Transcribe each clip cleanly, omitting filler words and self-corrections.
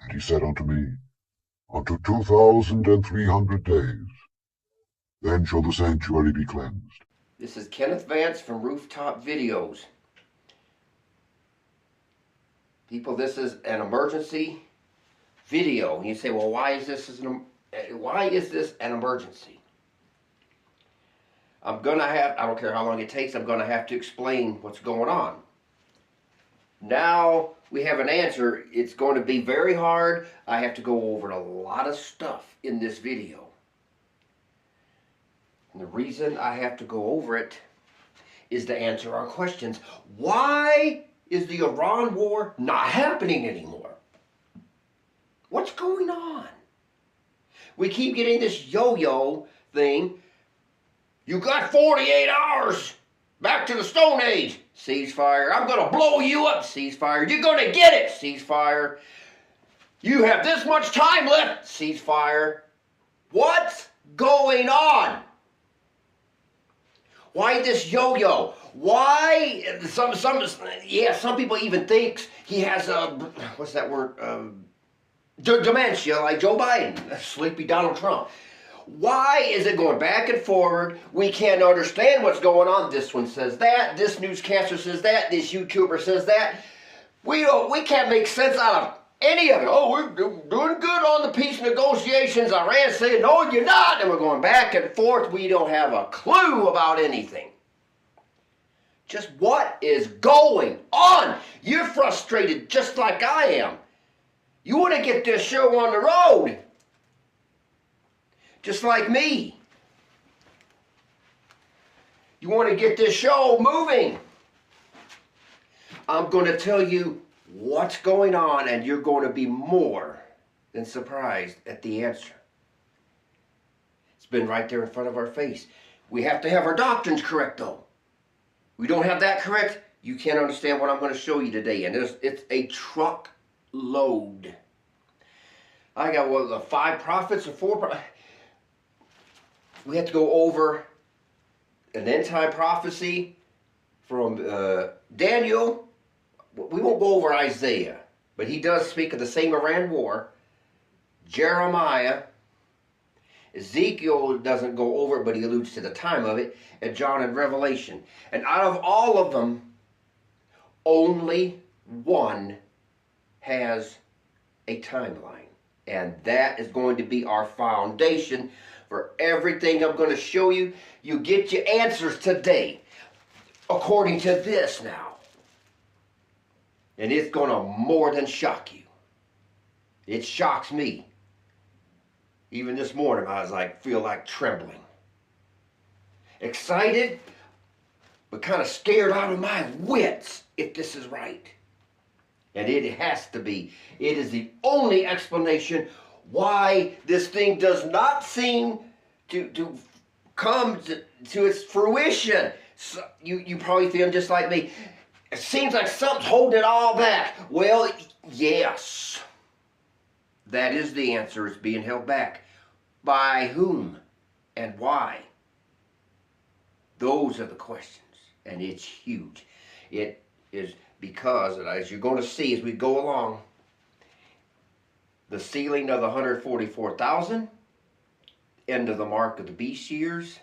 And he said unto me, Unto 2,300 days, then shall the sanctuary be cleansed. This is Kenneth Vance from Rooftop Videos. People, this is an emergency video. And you say, well, why is this an emergency? I don't care how long it takes, I'm going to have to explain what's going on. Now we have an answer. It's going to be very hard. I have to go over a lot of stuff in this video. And the reason I have to go over it is to answer our questions. Why is the Iran war not happening anymore? What's going on? We keep getting this yo-yo thing. You got 48 hours. Back to the Stone Age. Ceasefire. I'm going to blow you up. Ceasefire. You're going to get it. Ceasefire. You have this much time left. Ceasefire. What's going on? Why this yo-yo? Why some people even think he has what's that word? Dementia, like Joe Biden, sleepy Donald Trump. Why is it going back and forward? We can't understand what's going on. This one says that. This newscaster says that. This YouTuber says that. We can't make sense out of any of it. Oh, we're doing good on the peace negotiations. Iran saying, no, you're not. And we're going back and forth. We don't have a clue about anything. Just what is going on? You're frustrated just like I am. You want to get this show on the road. Just like me. You want to get this show moving. I'm going to tell you what's going on, and you're going to be more than surprised at the answer. It's been right there in front of our face. We have to have our doctrines correct, though. We don't have that correct, you can't understand what I'm going to show you today. And it's a truckload. I got the 5 prophets or 4 prophets. We have to go over an end-time prophecy from Daniel. We won't go over Isaiah, but he does speak of the same Iran war. Jeremiah. Ezekiel doesn't go over it, but he alludes to the time of it. And John and Revelation. And out of all of them, only one has a timeline. And that is going to be our foundation for everything I'm going to show you. You get your answers today, according to this now. And it's going to more than shock you. It shocks me. Even this morning, I was like, feel like trembling. Excited, but kind of scared out of my wits if this is right. And it has to be. It is the only explanation why this thing does not seem to come to its fruition. So you probably feel just like me. It seems like something's holding it all back. Well, yes. That is the answer. It's being held back. By whom and why? Those are the questions. And it's huge. It is because, as you're going to see as we go along, the sealing of the 144,000, end of the mark of the beast years,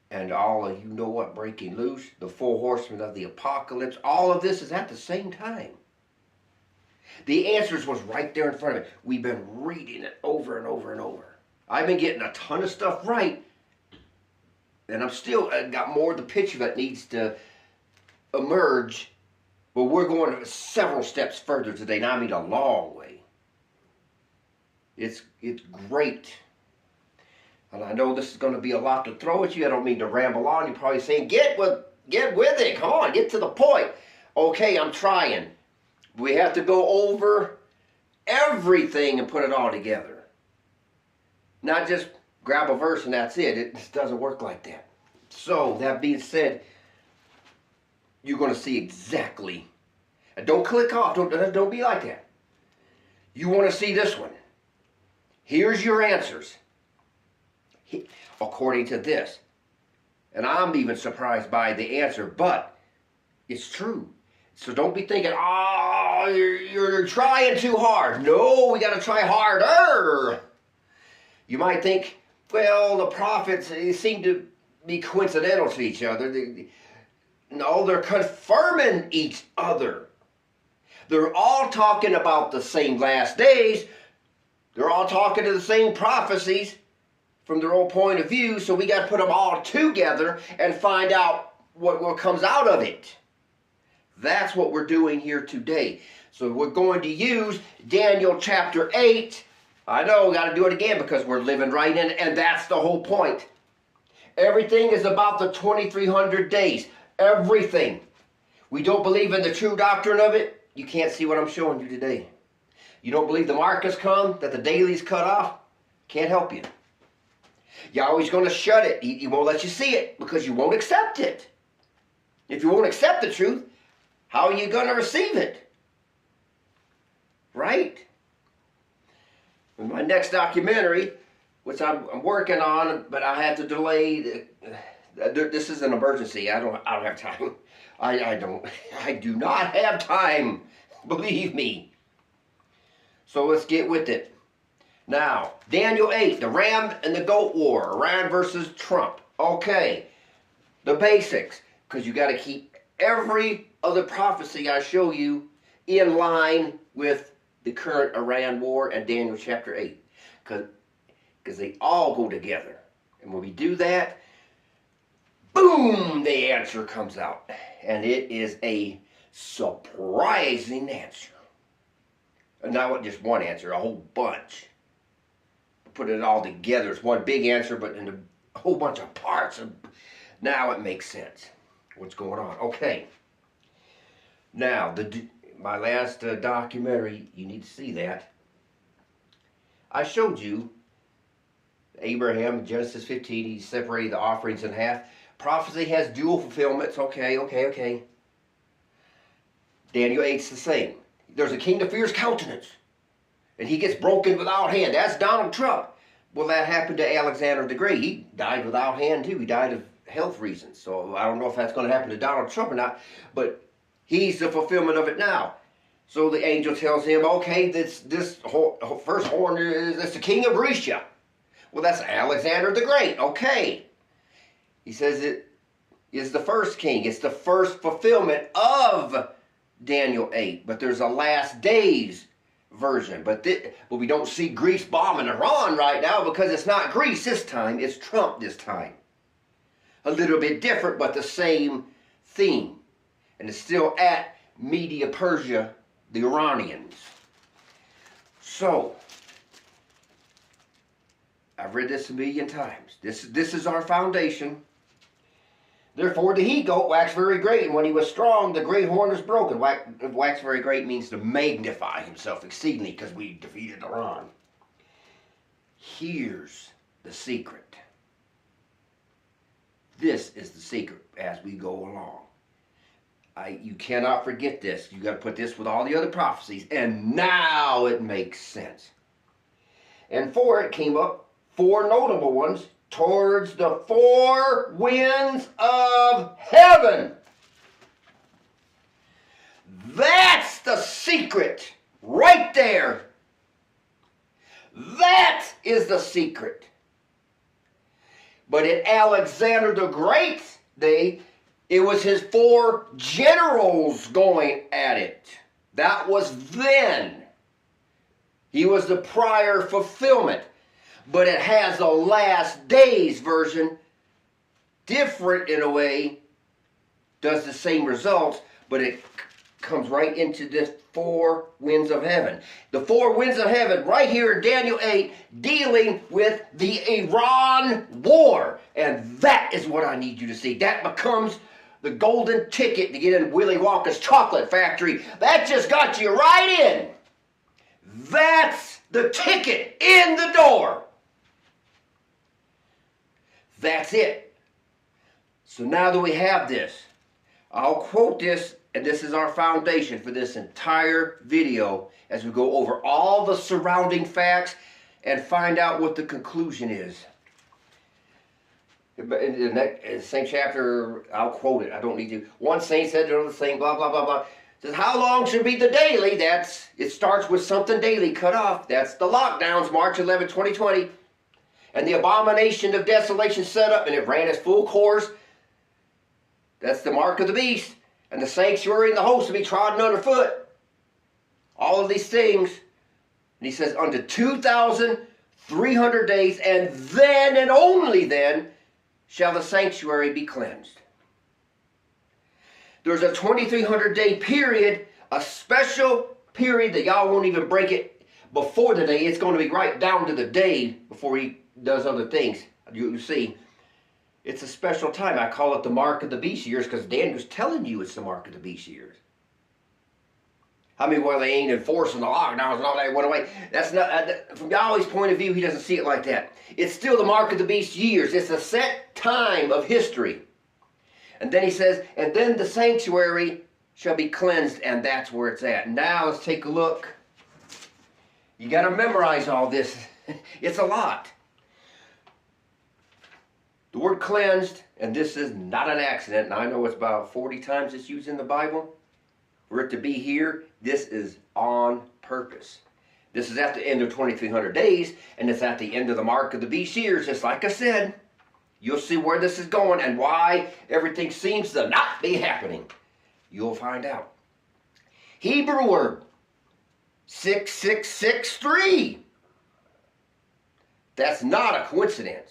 and all of you know what, breaking loose, the 4 horsemen of the apocalypse, all of this is at the same time. The answers was right there in front of it. We've been reading it over and over and over. I've been getting a ton of stuff right, and I'm still got more of the picture that needs to emerge. But we're going several steps further today. Now I mean a long way. It's great. And I know this is going to be a lot to throw at you. I don't mean to ramble on. You're probably saying, get with it. Come on, get to the point. Okay, I'm trying. We have to go over everything and put it all together. Not just grab a verse and that's it. It just doesn't work like that. So, that being said, you're going to see exactly. And don't click off. Don't be like that. You want to see this one. Here's your answers. According to this. And I'm even surprised by the answer, but it's true. So don't be thinking, oh, you're trying too hard. No, we got to try harder. You might think, well, the prophets seem to be coincidental to each other. No, they're confirming each other. They're all talking about the same last days. They're all talking to the same prophecies from their own point of view. So we got to put them all together and find out what comes out of it. That's what we're doing here today. So we're going to use Daniel chapter 8. I know, we got to do it again because we're living right in it, and that's the whole point. Everything is about the 2300 days. Everything. We don't believe in the true doctrine of it. You can't see what I'm showing you today. You don't believe the mark has come, that the daily's cut off? Can't help you. You're always going to shut it. He won't let you see it because you won't accept it. If you won't accept the truth, how are you going to receive it? Right? In my next documentary, which I'm working on, but I had to delay. This is an emergency. I don't have time. I do not have time. Believe me. So let's get with it. Now, Daniel 8, the ram and the goat war, Iran versus Trump. Okay, the basics, because you got to keep every other prophecy I show you in line with the current Iran war and Daniel chapter 8, because they all go together. And when we do that, boom, the answer comes out. And it is a surprising answer. And not just one answer, a whole bunch. Put it all together, it's one big answer, but in a whole bunch of parts. Now it makes sense. What's going on? Okay. Now, my last documentary, you need to see that. I showed you Abraham, Genesis 15, he separated the offerings in half. Prophecy has dual fulfillments. Okay. Daniel 8's the same. There's a king that fears countenance, and he gets broken without hand. That's Donald Trump. Well, that happened to Alexander the Great. He died without hand too. He died of health reasons. So I don't know if that's going to happen to Donald Trump or not, but he's the fulfillment of it now. So the angel tells him, okay, this first horn is the king of Russia. Well, that's Alexander the Great. Okay. He says it is the first king. It's the first fulfillment of Daniel 8. But there's a last days version. But we don't see Greece bombing Iran right now because it's not Greece this time. It's Trump this time. A little bit different, but the same theme. And it's still at Media Persia, the Iranians. So, I've read this a million times. This is our foundation. Therefore, the he-goat waxed very great, and when he was strong, the great horn was broken. Wax very great means to magnify himself exceedingly, because we defeated Iran. Here's the secret. This is the secret as we go along. You cannot forget this. You got to put this with all the other prophecies, and now it makes sense. And for it came up 4 notable ones towards the 4 winds of heaven. That's the secret right there. That is the secret. But in Alexander the Great's day, it was his 4 generals going at it. That was then. He was the prior fulfillment. But it has a last days version, different in a way, does the same results, but it comes right into this 4 winds of heaven. The 4 winds of heaven right here in Daniel 8 dealing with the Iran war. And that is what I need you to see. That becomes the golden ticket to get in Willy Wonka's chocolate factory. That just got you right in. That's the ticket in the door. That's it. So now that we have this, I'll quote this, and this is our foundation for this entire video as we go over all the surrounding facts and find out what the conclusion is. In the same chapter, I'll quote it. I don't need to. One saint said to another saint, blah, blah, blah, blah. Says, how long should be the daily? It starts with something daily cut off. That's the lockdowns, March 11, 2020. And the abomination of desolation set up, and it ran its full course. That's the mark of the beast. And the sanctuary and the host to be trodden underfoot. All of these things. And he says, unto 2,300 days, and then and only then shall the sanctuary be cleansed. There's a 2,300 day period, a special period that y'all won't even break it before the day. It's going to be right down to the day before he does other things. You see, it's a special time. I call it the mark of the beast years because Daniel's telling you it's the mark of the beast years. I mean, well, they ain't enforcing the lockdowns and all that went away. That's not, from Yahweh's point of view, he doesn't see it like that. It's still the mark of the beast years. It's a set time of history. And then he says, and then the sanctuary shall be cleansed, and that's where it's at. Now let's take a look. You got to memorize all this. It's a lot. The word cleansed, and this is not an accident, and I know it's about 40 times it's used in the Bible. For it to be here, this is on purpose. This is at the end of 2,300 days, and it's at the end of the mark of the beast years, just like I said. You'll see where this is going and why everything seems to not be happening. You'll find out. Hebrew word, 6663. That's not a coincidence.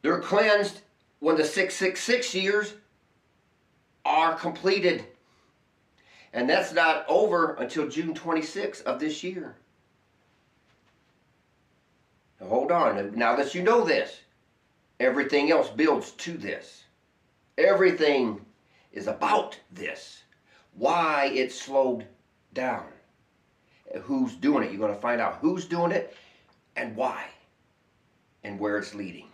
They're cleansed when the 666 years are completed. And that's not over until June 26th of this year. Now hold on. Now that you know this, everything else builds to this. Everything is about this. Why it slowed down. Who's doing it? You're going to find out who's doing it and why and where it's leading.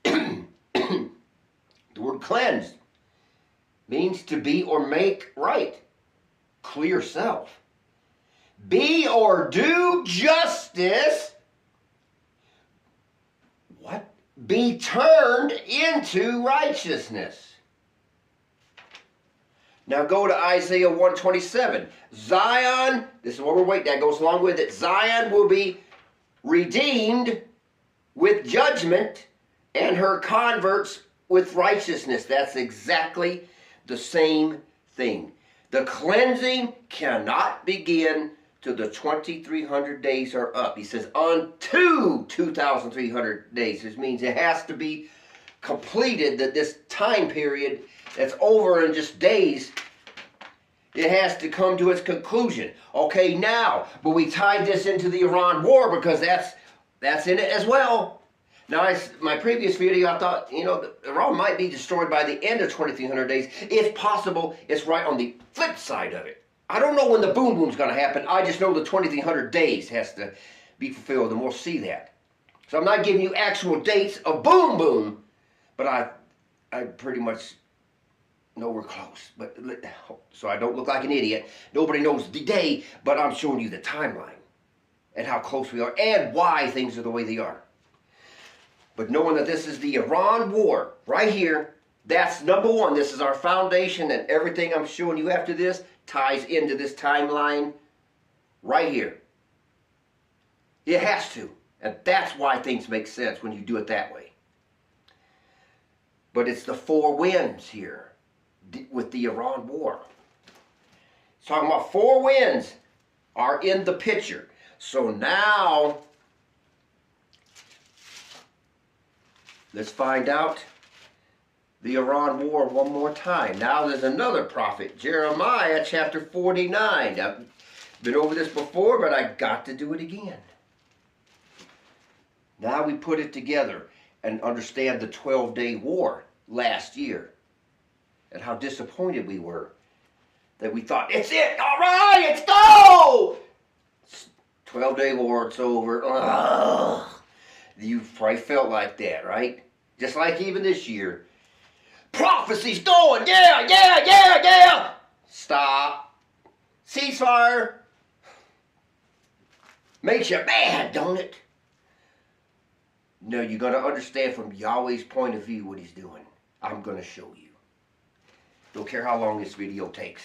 The word cleansed means to be or make right. Clear self. Be or do justice. What? Be turned into righteousness. Now go to Isaiah 127. Zion, this is what we're waiting, that goes along with it. Zion will be redeemed with judgment and her converts with righteousness. That's exactly the same thing. The cleansing cannot begin till the 2,300 days are up. He says unto 2,300 days. This means it has to be completed, that this time period that's over in just days, it has to come to its conclusion. Okay, now, but we tied this into the Iran war because that's in it as well. Now, my previous video, I thought, Iran might be destroyed by the end of 2,300 days. If possible, it's right on the flip side of it. I don't know when the boom boom's going to happen. I just know the 2,300 days has to be fulfilled, and we'll see that. So I'm not giving you actual dates of boom boom, but I pretty much know we're close. But so I don't look like an idiot. Nobody knows the day, but I'm showing you the timeline and how close we are and why things are the way they are. But knowing that this is the Iran war right here, that's number one. This is our foundation, and everything I'm showing you after this ties into this timeline right here. It has to. And that's why things make sense when you do it that way. But it's the four winds here with the Iran war. It's talking about four winds are in the picture. So now, let's find out the Iran war one more time. Now there's another prophet, Jeremiah chapter 49. I've been over this before, but I got to do it again. Now we put it together and understand the 12-day war last year and how disappointed we were that we thought, it's it, all right, it's go! 12-day war, it's over. Ugh. You probably felt like that, right? Just like even this year. Prophecies going, yeah. Stop. Ceasefire. Makes you mad, don't it? No, you're going to understand from Yahweh's point of view what he's doing. I'm going to show you. Don't care how long this video takes.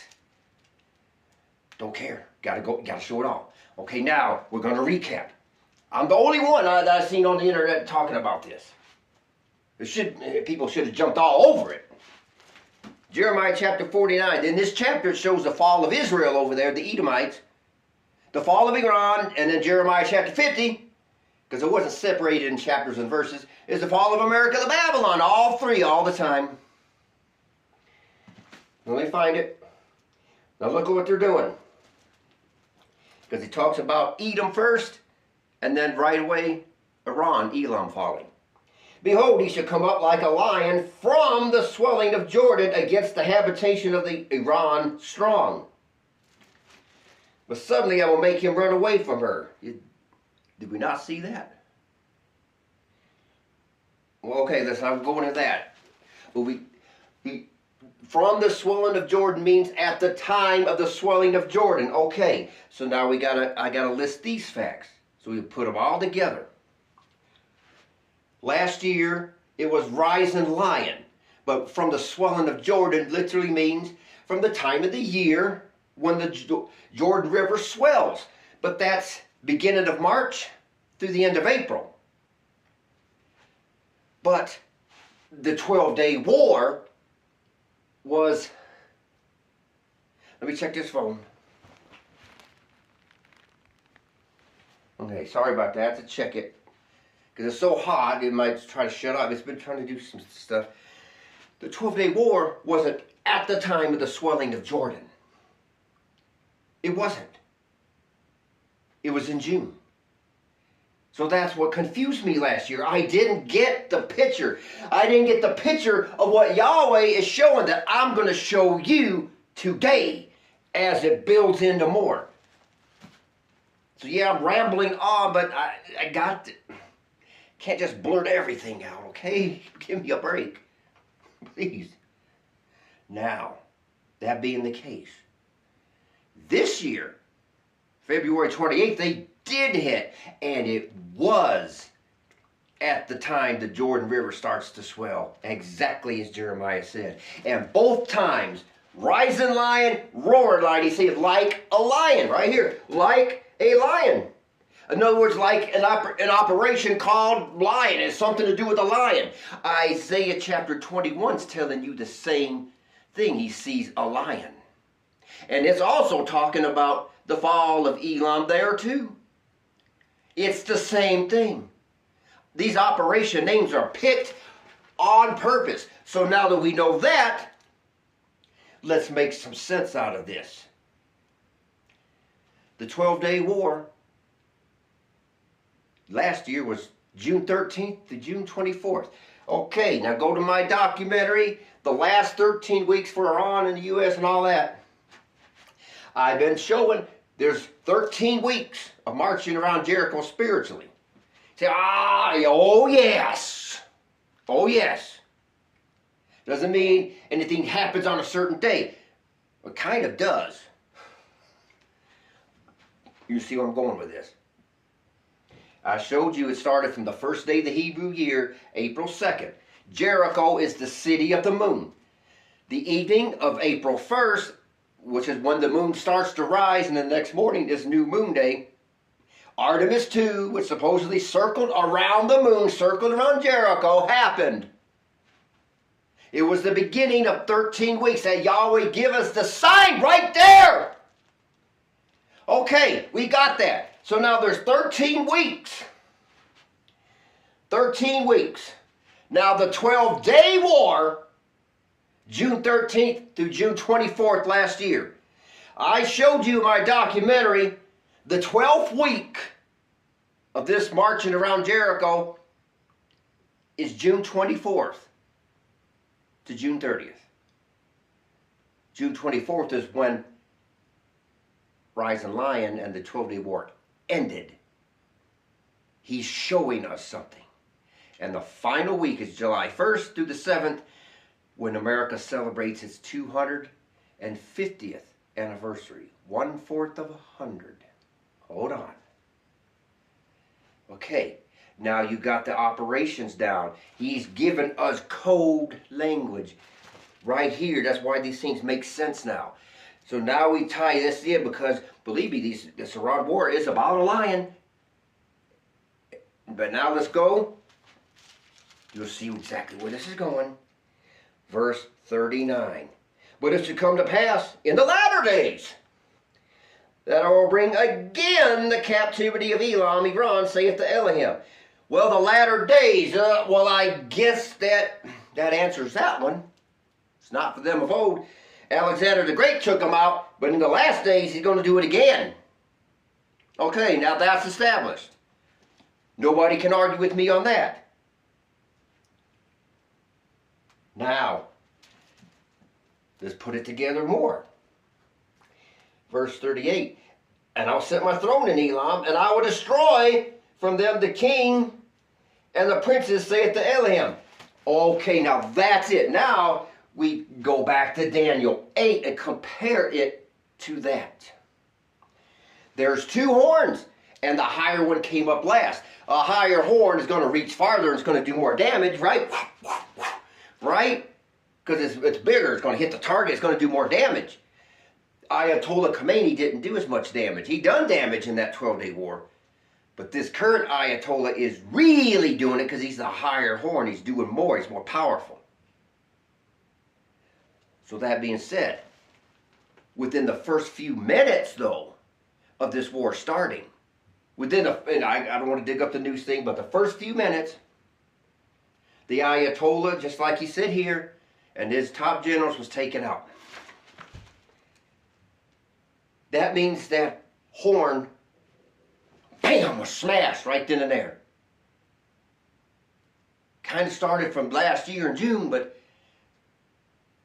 Don't care. Gotta show it all. Okay, now we're gonna recap. I'm the only one that I've seen on the internet talking about this. People should have jumped all over it. Jeremiah chapter 49. In this chapter it shows the fall of Israel over there, the Edomites, the fall of Iran, and then Jeremiah chapter 50, because it wasn't separated in chapters and verses, is the fall of America to Babylon. All three, all the time. Let me find it. Now look at what they're doing. Because he talks about Edom first, and then right away, Elam falling. Behold, he shall come up like a lion from the swelling of Jordan against the habitation of the Iran strong. But suddenly I will make him run away from her. Did we not see that? Well, okay, let's not go into that. But from the swelling of Jordan means at the time of the swelling of Jordan. Okay, so now I gotta list these facts. So we put them all together. Last year, it was rising lion. But from the swelling of Jordan literally means from the time of the year when the Jordan River swells. But that's beginning of March through the end of April. But the 12-day war was, let me check this phone. Okay, sorry about that, to check it. Because it's so hot, it might try to shut up. It's been trying to do some stuff. The 12-day war wasn't at the time of the swelling of Jordan. It wasn't. It was in June. So that's what confused me last year. I didn't get the picture. I didn't get the picture of what Yahweh is showing that I'm going to show you today as it builds into more. So yeah, I'm rambling on, but I got to, can't just blurt everything out, okay? Give me a break, please. Now, that being the case, this year, February 28th, they did hit, and it was at the time the Jordan River starts to swell, exactly as Jeremiah said. And both times, rising lion, roaring lion, he said like a lion, right here, like a lion. In other words, like an operation called lion. It has something to do with a lion. Isaiah chapter 21 is telling you the same thing. He sees a lion. And it's also talking about the fall of Elam there too. It's the same thing. These operation names are picked on purpose. So now that we know that, let's make some sense out of this. The 12-day war last year was June 13th to June 24th. Okay, now go to my documentary, the last 13 weeks for Iran and the U.S. and all that. I've been showing there's 13 weeks of marching around Jericho spiritually. Say, oh yes. Oh yes. Doesn't mean anything happens on a certain day. It kind of does. You see where I'm going with this. I showed you it started from the first day of the Hebrew year, April 2nd. Jericho is the city of the moon. The evening of April 1st, which is when the moon starts to rise, and the next morning is new moon day, Artemis II, which supposedly circled around the moon, circled around Jericho, happened. It was the beginning of 13 weeks that Yahweh give us the sign right there. Okay, we got that. So now there's 13 weeks. 13 weeks. Now the 12-day war, June 13th through June 24th last year. I showed you in my documentary the 12th week of this marching around Jericho is June 24th to June 30th. June 24th is when Rising Lion and the 12-day war ended. He's showing us something. And the final week is July 1st through the 7th, when America celebrates its 250th anniversary. 1/4 of 100. Hold on. Okay, now you got the operations down. He's given us code language. right here. That's why these things make sense now. So now we tie this in because, believe me, this Iran war is about a lion. But now let's go. You'll see exactly where this is going. Verse 39. But it should come to pass in the latter days that I will bring again the captivity of Elam, Iran, saith the Elohim. Well, the latter days, well, I guess that answers that one. It's not for them of old. Alexander the Great took them out, but in the last days, he's going to do it again. Okay, now that's established. Nobody can argue with me on that. Now, let's put it together more. Verse 38, and I'll set my throne in Elam, and I will destroy from them the king and the princes, saith the Elohim. Okay, now that's it. Now we go back to Daniel 8 and compare it to that. There's two horns, and the higher one came up last. A higher horn is going to reach farther and it's going to do more damage, right? Right? Because it's bigger, it's going to hit the target, it's going to do more damage. Ayatollah Khomeini didn't do as much damage. He done damage in that 12-day war. But this current Ayatollah is really doing it because he's the higher horn. He's doing more. He's more powerful. So that being said, within the first few minutes, though, of this war starting, and I don't want to dig up the news thing, but the first few minutes, the Ayatollah, just like he said here, and his top generals was taken out. That means that horn, bam, was smashed right then and there. Kind of started from last year in June, but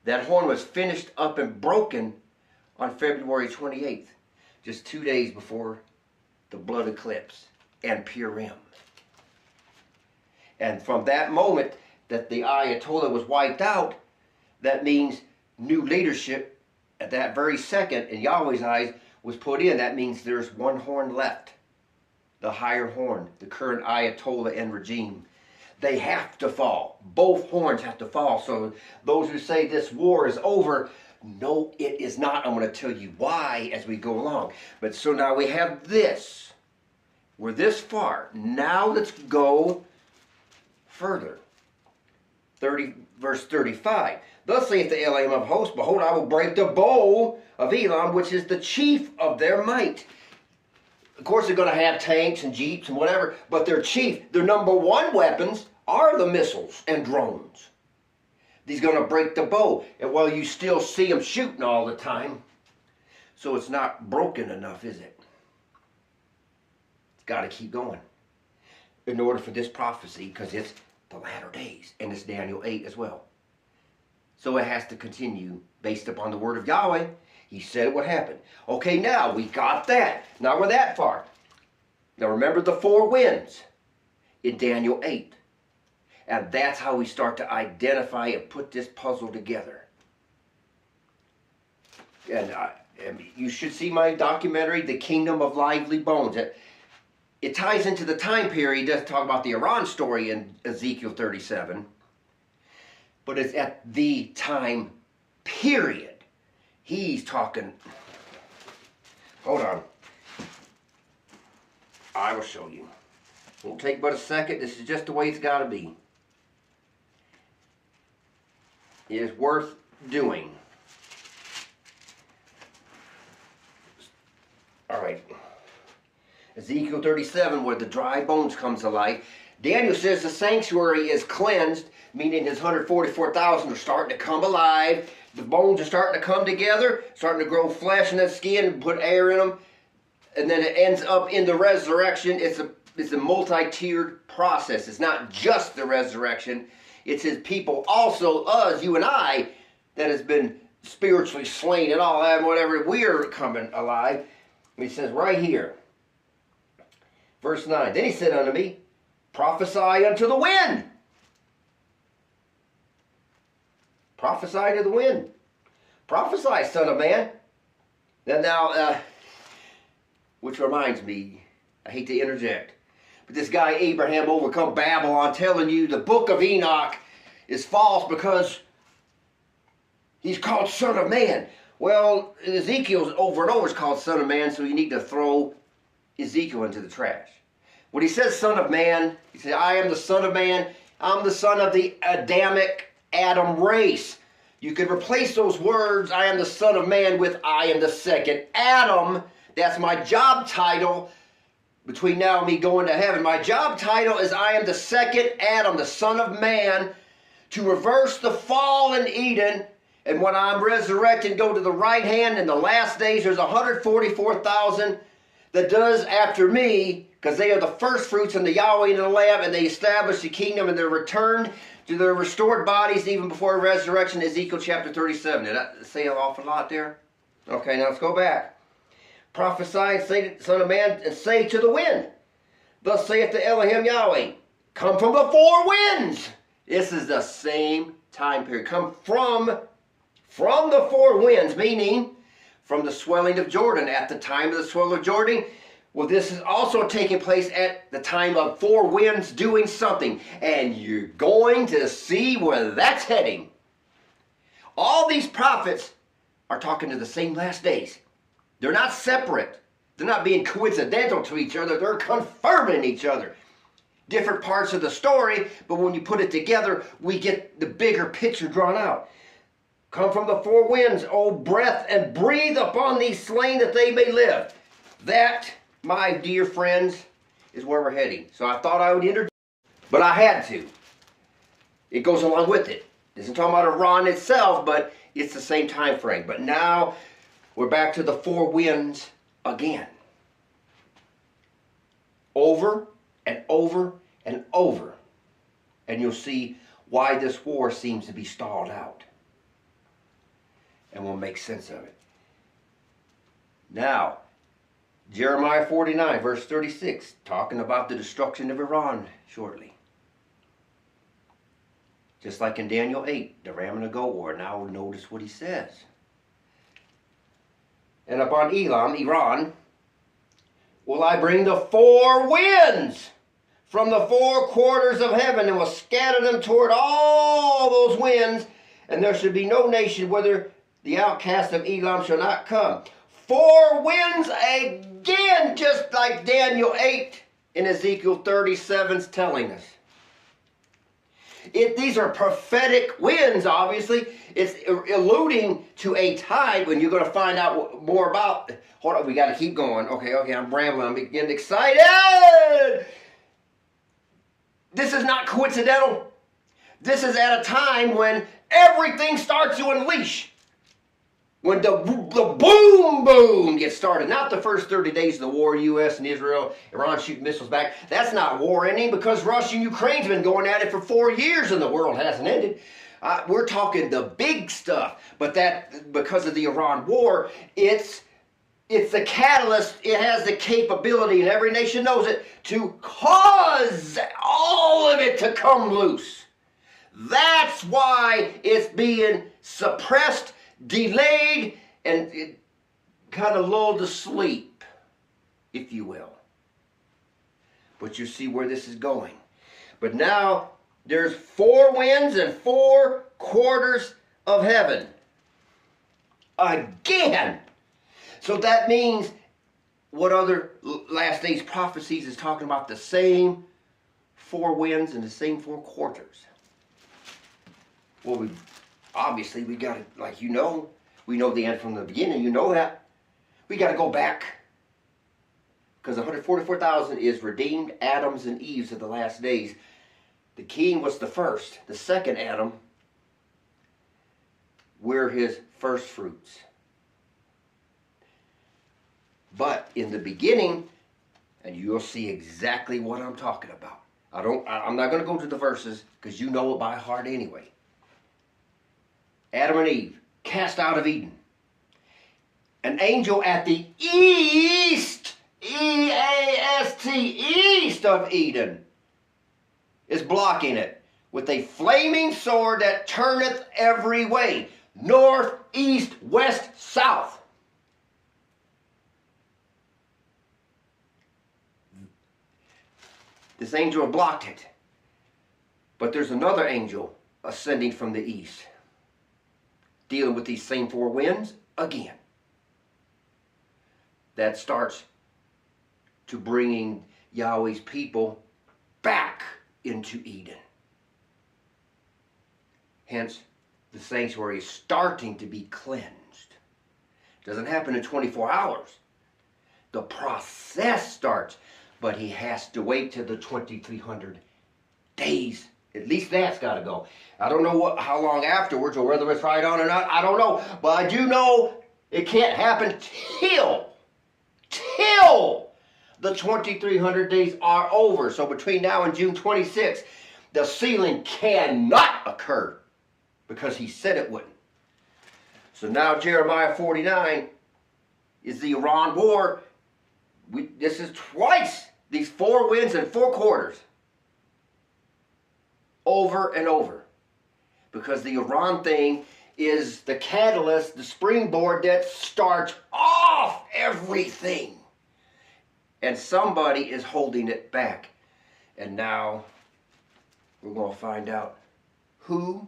that horn was finished up and broken on February 28th, just 2 days before the blood eclipse and Purim. And from that moment that the Ayatollah was wiped out, that means new leadership at that very second in Yahweh's eyes was put in. That means there's one horn left. The higher horn, the current Ayatollah and regime. They have to fall. Both horns have to fall. So those who say this war is over, no, it is not. I'm going to tell you why as we go along. But so now we have this. We're this far. Now let's go further. Verse 35. Thus saith the Elohim of hosts, behold, I will break the bow of Elam, which is the chief of their might. Of course, they're going to have tanks and jeeps and whatever, but their chief, their number one weapons are the missiles and drones. He's going to break the bow. And while you still see them shooting all the time, so it's not broken enough, is it? It's got to keep going in order for this prophecy, because it's the latter days, and it's Daniel 8 as well. So it has to continue based upon the word of Yahweh. He said it would happen. Okay, now we got that. Now we're that far. Now remember the four winds in Daniel 8. And that's how we start to identify and put this puzzle together. And you should see my documentary, The Kingdom of Lively Bones. It ties into the time period. It doesn't talk about the Iran story in Ezekiel 37. But it's at the time period. He's talking. Hold on. I will show you. It won't take but a second. This is just the way it's got to be. It is worth doing. All right. Ezekiel 37, where the dry bones comes to life. Daniel says the sanctuary is cleansed, meaning his 144,000 are starting to come alive. The bones are starting to come together, starting to grow flesh in the skin and put air in them. And then it ends up in the resurrection. It's a multi-tiered process. It's not just the resurrection. It's his people, also us, you and I, that has been spiritually slain and all that, and whatever, we're coming alive. And he says right here, verse 9, then he said unto me, prophesy unto the wind. Prophesy to the wind. Prophesy, son of man. Now, which reminds me, I hate to interject, but this guy Abraham overcome Babylon telling you the book of Enoch is false because He's called Son of Man. Well, Ezekiel over and over is called Son of Man, so you need to throw Ezekiel into the trash. When he says Son of Man, he says, I am the Son of Man. I'm the son of the Adamic Adam race. You could replace those words, I am the Son of Man, with I am the second Adam. That's my job title between now and me going to heaven. My job title is I am the second Adam, the Son of Man, to reverse the fall in Eden. And when I'm resurrected and go to the right hand in the last days, there's 144,000 that does after me, because they are the first fruits in the Yahweh and the Lamb, and they establish the kingdom, and they're returned to their restored bodies even before resurrection. Ezekiel chapter 37. Did I say an awful lot there? Okay, now let's go back. Prophesy, say to the Son of Man, and say to the wind, thus saith the Elohim Yahweh, come from the four winds. This is the same time period. Come from the four winds, meaning from the swelling of Jordan. At the time of the swelling of Jordan, well, this is also taking place at the time of four winds doing something. And you're going to see where that's heading. All these prophets are talking to the same last days. They're not separate. They're not being coincidental to each other. They're confirming each other. Different parts of the story, but when you put it together, we get the bigger picture drawn out. Come from the four winds, O breath, and breathe upon these slain that they may live. That, my dear friends, is where we're heading. So I thought I would introduce, but I had to. It goes along with it. It isn't talking about Iran itself, but it's the same time frame. But now we're back to the four winds again. Over and over and over. And you'll see why this war seems to be stalled out. And we'll make sense of it. Now, Jeremiah 49, verse 36, talking about the destruction of Iran shortly. Just like in Daniel 8, the ram and the goat war. Now notice what he says. And upon Iran, will I bring the four winds from the four quarters of heaven, and will scatter them toward all those winds, and there should be no nation whither the outcast of Elam shall not come. Four winds again, just like Daniel 8 and Ezekiel 37 is telling us. These are prophetic winds, obviously. It's alluding to a time when you're going to find out more about. Hold on, we got to keep going. Okay, I'm rambling. I'm getting excited. This is not coincidental. This is at a time when everything starts to unleash. When the boom gets started. Not the first 30 days of the war, U.S. and Israel, Iran shooting missiles back. That's not war ending, because Russia and Ukraine's been going at it for 4 years and the world hasn't ended. We're talking the big stuff. But that, because of the Iran war, it's the catalyst. It has the capability, and every nation knows it, to cause all of it to come loose. That's why it's being suppressed, delayed, and it kind of lulled to sleep, if you will. But you see where this is going. But now there's four winds and four quarters of heaven. Again. So that means what other last days prophecies is talking about? The same four winds and the same four quarters. Well, obviously, we got to, like we know the end from the beginning. You know that. We got to go back. Because 144,000 is redeemed Adams and Eves of the last days. The king was the first. The second Adam, we're his first fruits. But in the beginning, and you'll see exactly what I'm talking about. I'm not going to go to the verses, because you know it by heart anyway. Adam and Eve, cast out of Eden. An angel at the east, E-A-S-T, east of Eden, is blocking it with a flaming sword that turneth every way, north, east, west, south. This angel blocked it. But there's another angel ascending from the east. dealing with these same four winds again. That starts to bringing Yahweh's people back into Eden. Hence, the sanctuary is starting to be cleansed. It doesn't happen in 24 hours. The process starts, but he has to wait till the 2,300 days. At least that's got to go. I don't know how long afterwards, or whether it's right on or not, I don't know. But I do know it can't happen till the 2,300 days are over. So between now and June 26th, the sealing cannot occur because he said it wouldn't. So now Jeremiah 49 is the Iran war. This is twice, these 4 winds and 4 quarters. Over and over. Because the Iran thing is the catalyst, the springboard that starts off everything. And somebody is holding it back. And now we're going to find out who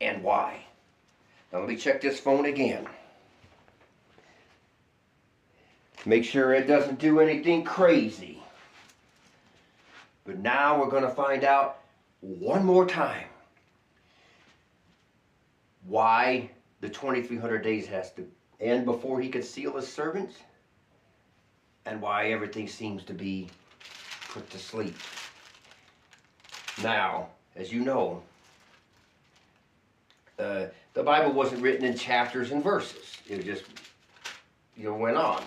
and why. Now let me check this phone again. Make sure it doesn't do anything crazy. But now we're going to find out one more time why the 2,300 days has to end before he could seal his servants, and why everything seems to be put to sleep. Now, as you know, the Bible wasn't written in chapters and verses. It just, went on.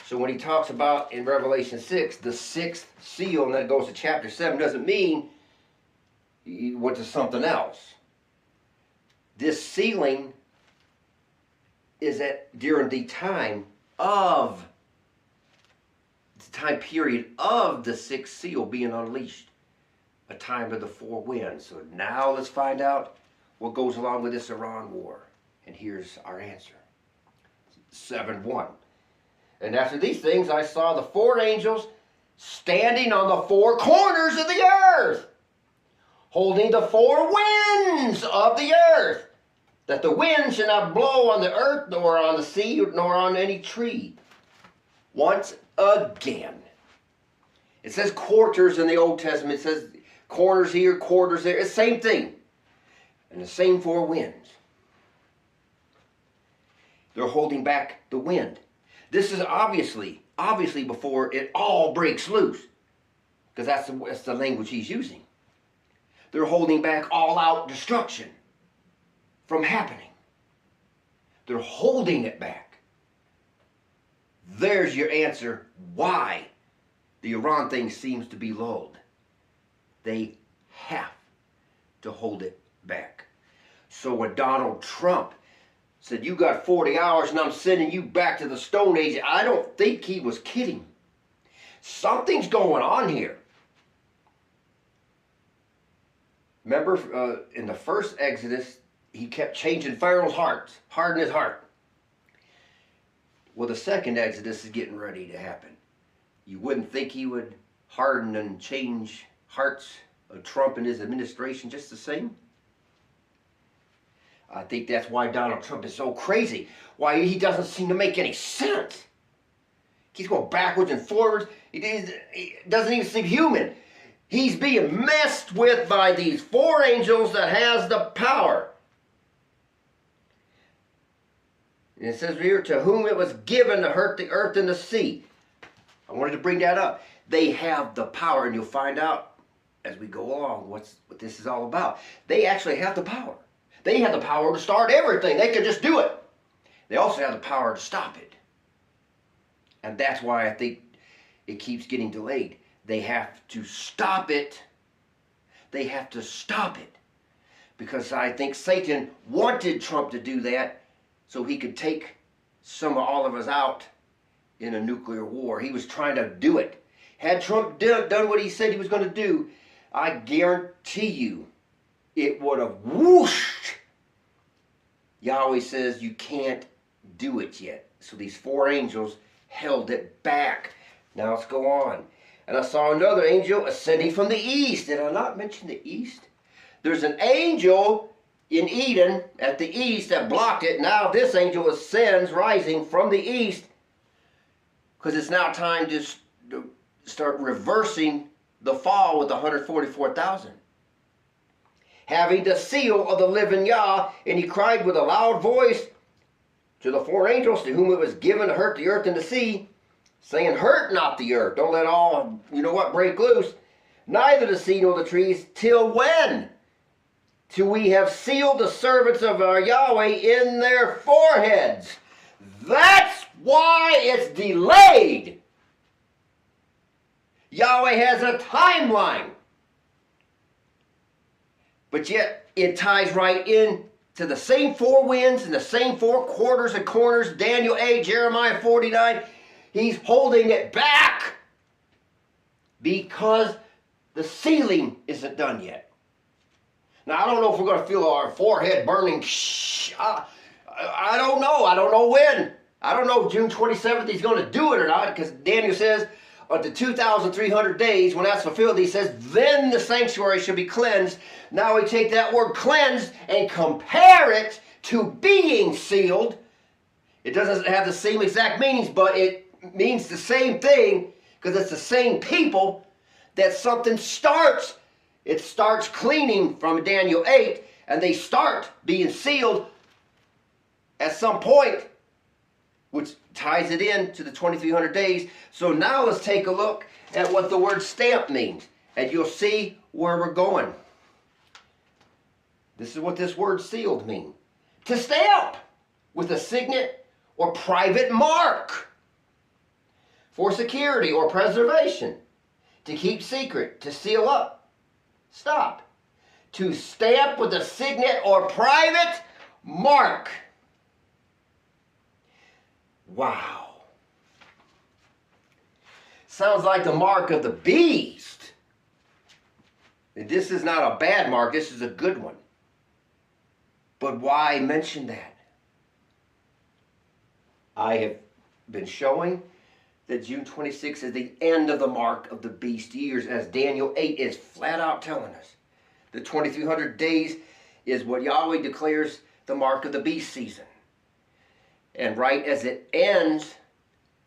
So when he talks about in Revelation 6, the 6th seal, and then it goes to chapter 7, doesn't mean he went to something else. This sealing is during the time period of the 6th seal being unleashed, a time of the 4 winds. So now let's find out what goes along with this Iran war. And here's our answer. 7:1. And after these things I saw the 4 angels standing on the 4 corners of the earth, holding the 4 winds of the earth, that the wind should not blow on the earth, nor on the sea, nor on any tree. Once again. It says quarters in the Old Testament. It says corners here, quarters there. It's the same thing. And the same 4 winds. They're holding back the wind. This is obviously before it all breaks loose. Because that's the language he's using. They're holding back all-out destruction from happening. They're holding it back. There's your answer why the Iran thing seems to be lulled. They have to hold it back. So when Donald Trump said, you got 40 hours and I'm sending you back to the Stone Age, I don't think he was kidding. Something's going on here. Remember, in the first Exodus, he kept changing Pharaoh's heart, hardening his heart. Well, the second Exodus is getting ready to happen. You wouldn't think he would harden and change hearts of Trump and his administration just the same? I think that's why Donald Trump is so crazy. Why he doesn't seem to make any sense. He's going backwards and forwards. He doesn't even seem human. He's being messed with by these 4 angels that has the power. And it says here, to whom it was given to hurt the earth and the sea. I wanted to bring that up. They have the power, and you'll find out as we go along what this is all about. They actually have the power. They have the power to start everything. They could just do it. They also have the power to stop it. And that's why I think it keeps getting delayed. They have to stop it. They have to stop it. Because I think Satan wanted Trump to do that so he could take all of us out in a nuclear war. He was trying to do it. Had Trump done what he said he was going to do, I guarantee you it would have whooshed. Yahweh says you can't do it yet. So these 4 angels held it back. Now let's go on. And I saw another angel ascending from the east. Did I not mention the east? There's an angel in Eden at the east that blocked it. Now this angel ascends, rising from the east, because it's now time to start reversing the fall with 144,000. Having the seal of the living Yah, and he cried with a loud voice to the four angels to whom it was given to hurt the earth and the sea, saying, hurt not the earth. Don't let all, break loose. Neither the sea nor the trees. Till when? Till we have sealed the servants of our Yahweh in their foreheads. That's why it's delayed. Yahweh has a timeline. But yet it ties right in to the same four winds and the same four quarters and corners. Daniel 8, Jeremiah 49. He's holding it back because the sealing isn't done yet. Now, I don't know if we're going to feel our forehead burning. I don't know. I don't know when. I don't know if June 27th he's going to do it or not, because Daniel says the 2,300 days, when that's fulfilled, he says, then the sanctuary should be cleansed. Now we take that word cleansed and compare it to being sealed. It doesn't have the same exact meanings, but it means the same thing, because it's the same people that something starts. It starts cleaning from Daniel 8, and they start being sealed at some point, which ties it in to the 2,300 days. So now let's take a look at what the word stamp means, and you'll see where we're going. This is what this word sealed means. To stamp with a signet or private mark for security or preservation. To keep secret, to seal up. Stop. To stamp with a signet or private mark. Wow. Sounds like the mark of the beast. This is not a bad mark, this is a good one. But why mention that? I have been showing that June 26th is the end of the mark of the beast years, as Daniel 8 is flat out telling us. The 2,300 days is what Yahweh declares the mark of the beast season. And right as it ends,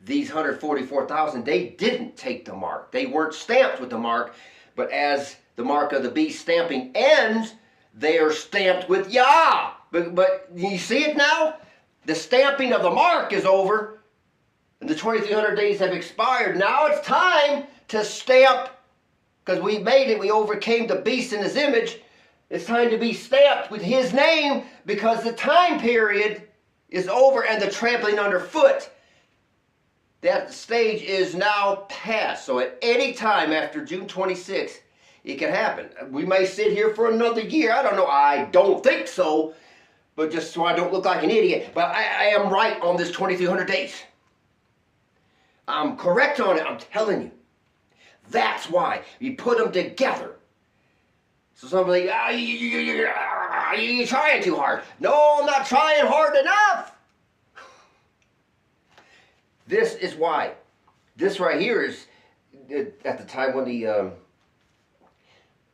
these 144,000, they didn't take the mark. They weren't stamped with the mark. But as the mark of the beast stamping ends, they are stamped with Yah. But you see it now? The stamping of the mark is over, and the 2,300 days have expired. Now it's time to stamp, because we made it. We overcame the beast in his image. It's time to be stamped with his name, because the time period is over and the trampling underfoot, that stage is now past. So at any time after June 26th, it can happen. We may sit here for another year. I don't know. I don't think so. But just so I don't look like an idiot. But I am right on this 2,300 days. I'm correct on it. I'm telling you. That's why you put them together. So somebody, you're trying too hard. No, I'm not trying hard enough. This is why. This right here is at the time when the,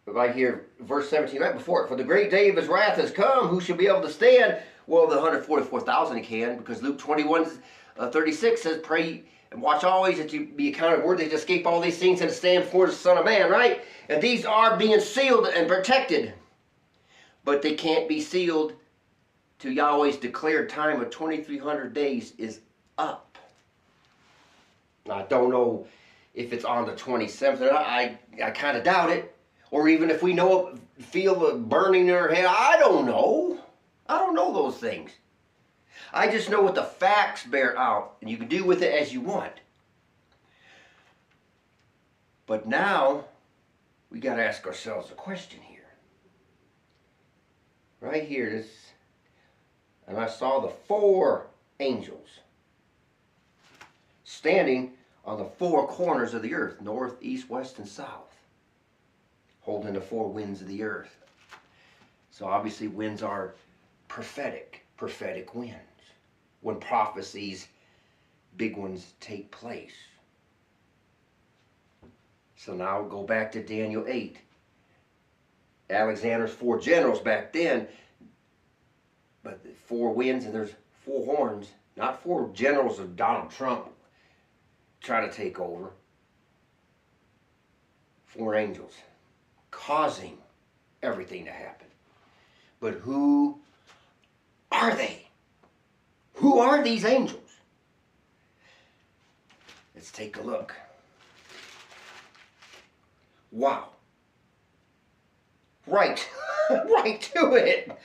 right here, verse 17, right before it. For the great day of his wrath has come. Who shall be able to stand? Well, the 144,000 can, because Luke 21:36 says, pray and watch always that you be accounted worthy to escape all these things and to stand before the Son of Man, right? And these are being sealed and protected. But they can't be sealed till Yahweh's declared time of 2,300 days is up. I don't know if it's on the 27th or not. I kind of doubt it. Or even if we feel the burning in our head. I don't know. I don't know those things. I just know what the facts bear out, and you can do with it as you want. But now, we got to ask ourselves a question here. Right here, and I saw the four angels standing on the four corners of the earth, north, east, west, and south, holding the four winds of the earth. So obviously winds are prophetic winds. When prophecies, big ones take place. So now go back to Daniel 8. Alexander's four generals back then, But the four winds and there's four horns, not four generals of Donald Trump trying to take over. Four angels causing everything to happen. But who are they? Who are these angels? Let's take a look. Wow. Right. Right to it.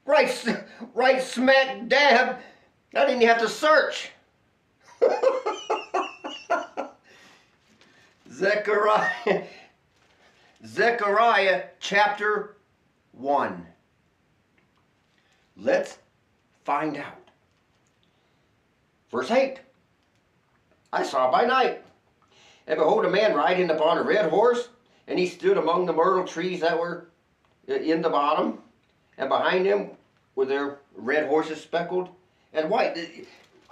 Right smack dab. I didn't have to search. Zechariah chapter 1. Let's find out. Verse 8. I saw by night, and behold, a man riding upon a red horse, and he stood among the myrtle trees that were in the bottom, and behind him were their red horses speckled and white.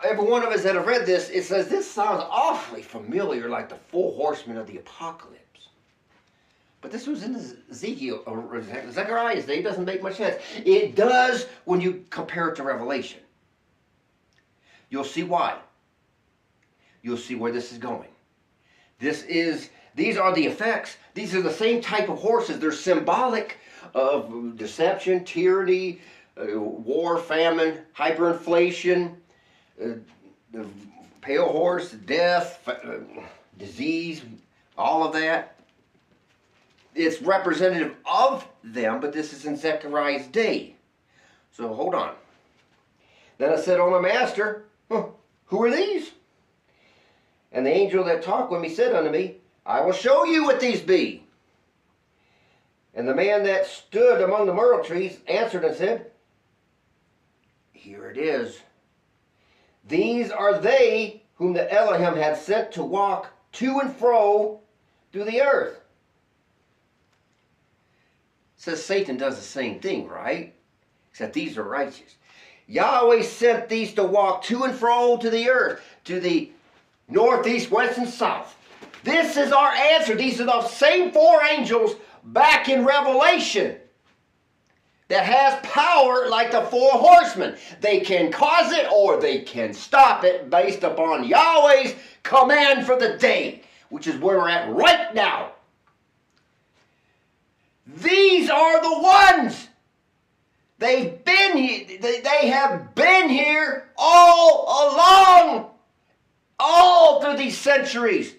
Every one of us that have read this, it says this sounds awfully familiar, like the four horsemen of the apocalypse. But this was in Ezekiel, or Zechariah's day. It doesn't make much sense. It does when you compare it to Revelation. You'll see why. You'll see where this is going. These are the effects. These are the same type of horses. They're symbolic of deception, tyranny, war, famine, hyperinflation, the pale horse, death, disease, all of that. It's representative of them, but this is in Zechariah's day. So hold on. Then I said, "O my master, who are these?" And the angel that talked with me said unto me, I will show you what these be. And the man that stood among the myrtle trees answered and said, Here it is. These are they whom the Elohim had sent to walk to and fro through the earth. It says Satan does the same thing, right? Except these are righteous. Yahweh sent these to walk to and fro to the earth, to the north, east, west, and south. This is our answer. These are the same four angels back in Revelation that has power like the four horsemen. They can cause it or they can stop it based upon Yahweh's command for the day, which is where we're at right now. These are the ones. They've been here. They have been here all along, all through these centuries.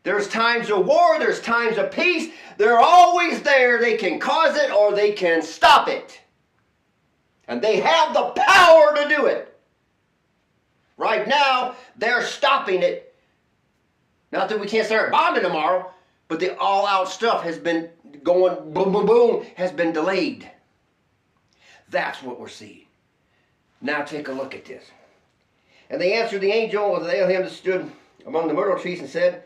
There's times of war, there's times of peace. They're always there. They can cause it or they can stop it. And they have the power to do it. Right now, they're stopping it. Not that we can't start bombing tomorrow, but the all-out stuff has been going boom, boom, boom, has been delayed. That's what we're seeing. Now take a look at this. And they answered the angel of the Elohim that stood among the myrtle trees and said,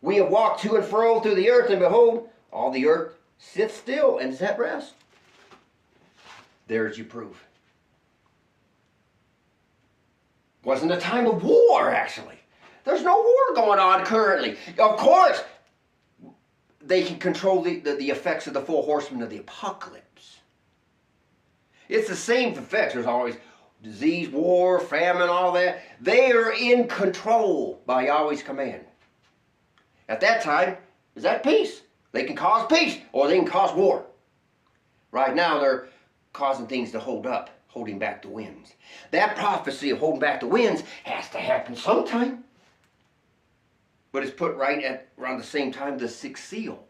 We have walked to and fro through the earth, and behold, all the earth sits still and is at rest. There's your proof. Wasn't a time of war, actually. There's no war going on currently. Of course, they can control the effects of the four horsemen of the apocalypse. It's the same effects. There's always disease, war, famine, all that. They are in control by Yahweh's command. At that time, is that peace? They can cause peace or they can cause war. Right now, they're causing things to hold up, holding back the winds. That prophecy of holding back the winds has to happen sometime. But it's put right at around the same time the sixth seal.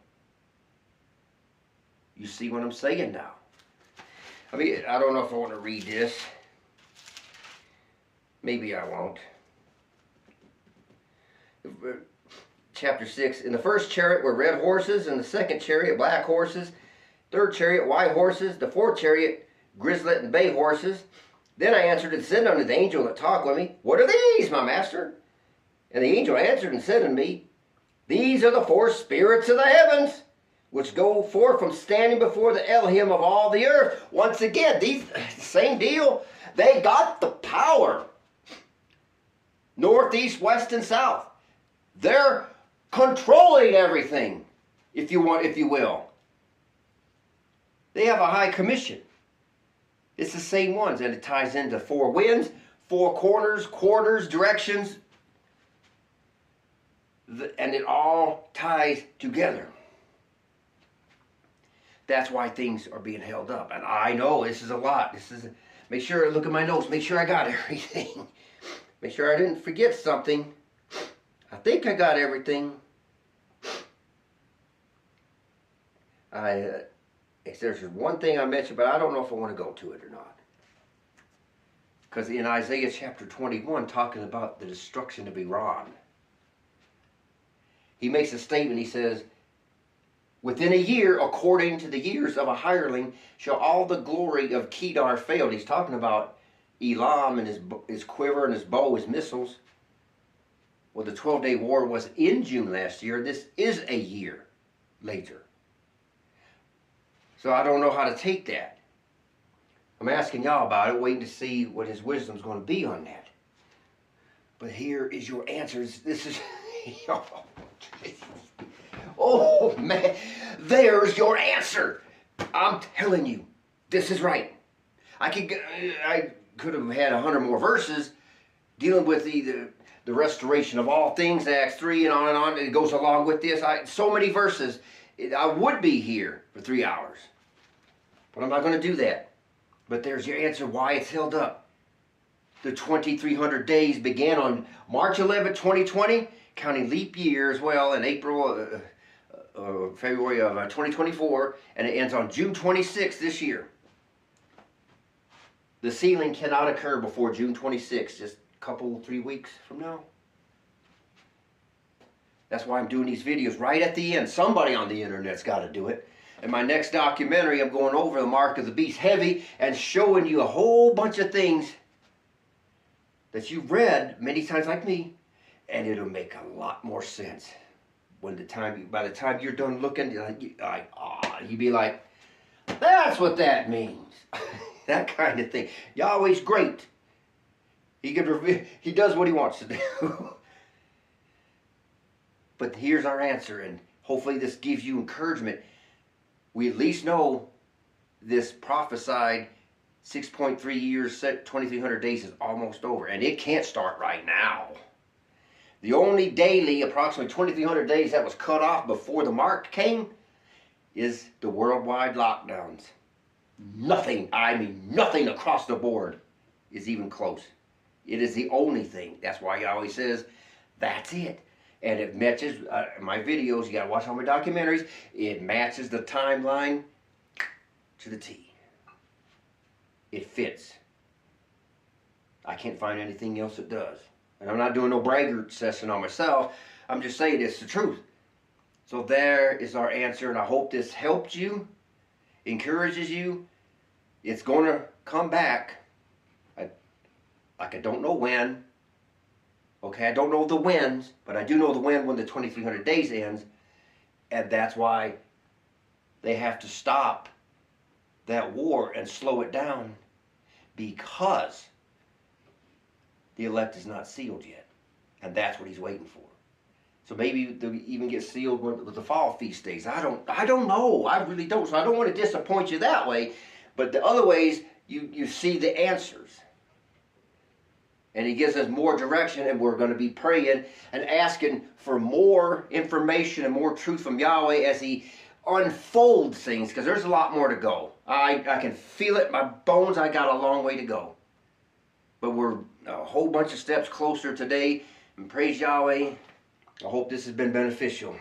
You see what I'm saying now? I mean, I don't know if I want to read this. Maybe I won't. Chapter 6. In the first chariot were red horses, in the second chariot black horses, third chariot white horses, the fourth chariot grizzlet and bay horses. Then I answered and said unto the angel that talked with me, What are these, my master? And the angel answered and said unto me, These are the four spirits of the heavens, which go forth from standing before the Elohim of all the earth. Once again, these same deal. They got the power. North, east, west, and south. They're controlling everything, if you will. They have a high commission. It's the same ones, and it ties into 4 winds, 4 corners, quarters, directions, and it all ties together. That's why things are being held up. And I know this is a lot. Make sure I look at my notes. Make sure I got everything. Make sure I didn't forget something. I think I got everything. If there's one thing I mentioned, but I don't know if I want to go to it or not. Because in Isaiah chapter 21, talking about the destruction of Iran, he makes a statement. He says, within a year, according to the years of a hireling, shall all the glory of Kedar fail. He's talking about Elam and his quiver and his bow, his missiles. Well, the 12-day war was in June last year. This is a year later. So I don't know how to take that. I'm asking y'all about it, waiting to see what his wisdom's going to be on that. But here is your answers. This is... Oh, man. There's your answer. I'm telling you, this is right. I could have had 100 more verses dealing with the restoration of all things, Acts 3, and on and on. It goes along with this. So many verses. I would be here for 3 hours. But I'm not going to do that. But there's your answer why it's held up. The 2,300 days began on March 11, 2020, counting leap year as well, in February of 2024, and it ends on June 26 this year. The sealing cannot occur before June 26, just a couple, 3 weeks from now. That's why I'm doing these videos right at the end. Somebody on the internet's got to do it. In my next documentary, I'm going over the mark of the beast heavy and showing you a whole bunch of things that you've read many times like me, and it'll make a lot more sense by the time you're done looking. You'd be like, that's what that means. That kind of thing. Yahweh's great. He does what he wants to do. But here's our answer, and hopefully this gives you encouragement. We at least know this prophesied 6.3 years, 2,300 days is almost over, and it can't start right now. The only daily, approximately 2,300 days that was cut off before the mark came is the worldwide lockdowns. Nothing, I mean nothing across the board is even close. It is the only thing. That's why he always says, that's it. And it matches my videos. You got to watch all my documentaries. It matches the timeline to the T. It fits. I can't find anything else that does. And I'm not doing no braggart session on myself. I'm just saying it's the truth. So there is our answer, and I hope this helped you, encourages you. It's going to come back. I don't know when. Okay, I don't know the when's, but I do know the when the 2,300 days ends, and that's why they have to stop that war and slow it down, because the elect is not sealed yet, and that's what he's waiting for. So maybe they'll even get sealed with the fall feast days. I don't know. I really don't. So I don't want to disappoint you that way, but the other ways you see the answers. And he gives us more direction, and we're going to be praying and asking for more information and more truth from Yahweh as he unfolds things, because there's a lot more to go. I can feel it in my bones. I got a long way to go. But we're a whole bunch of steps closer today. And praise Yahweh. I hope this has been beneficial.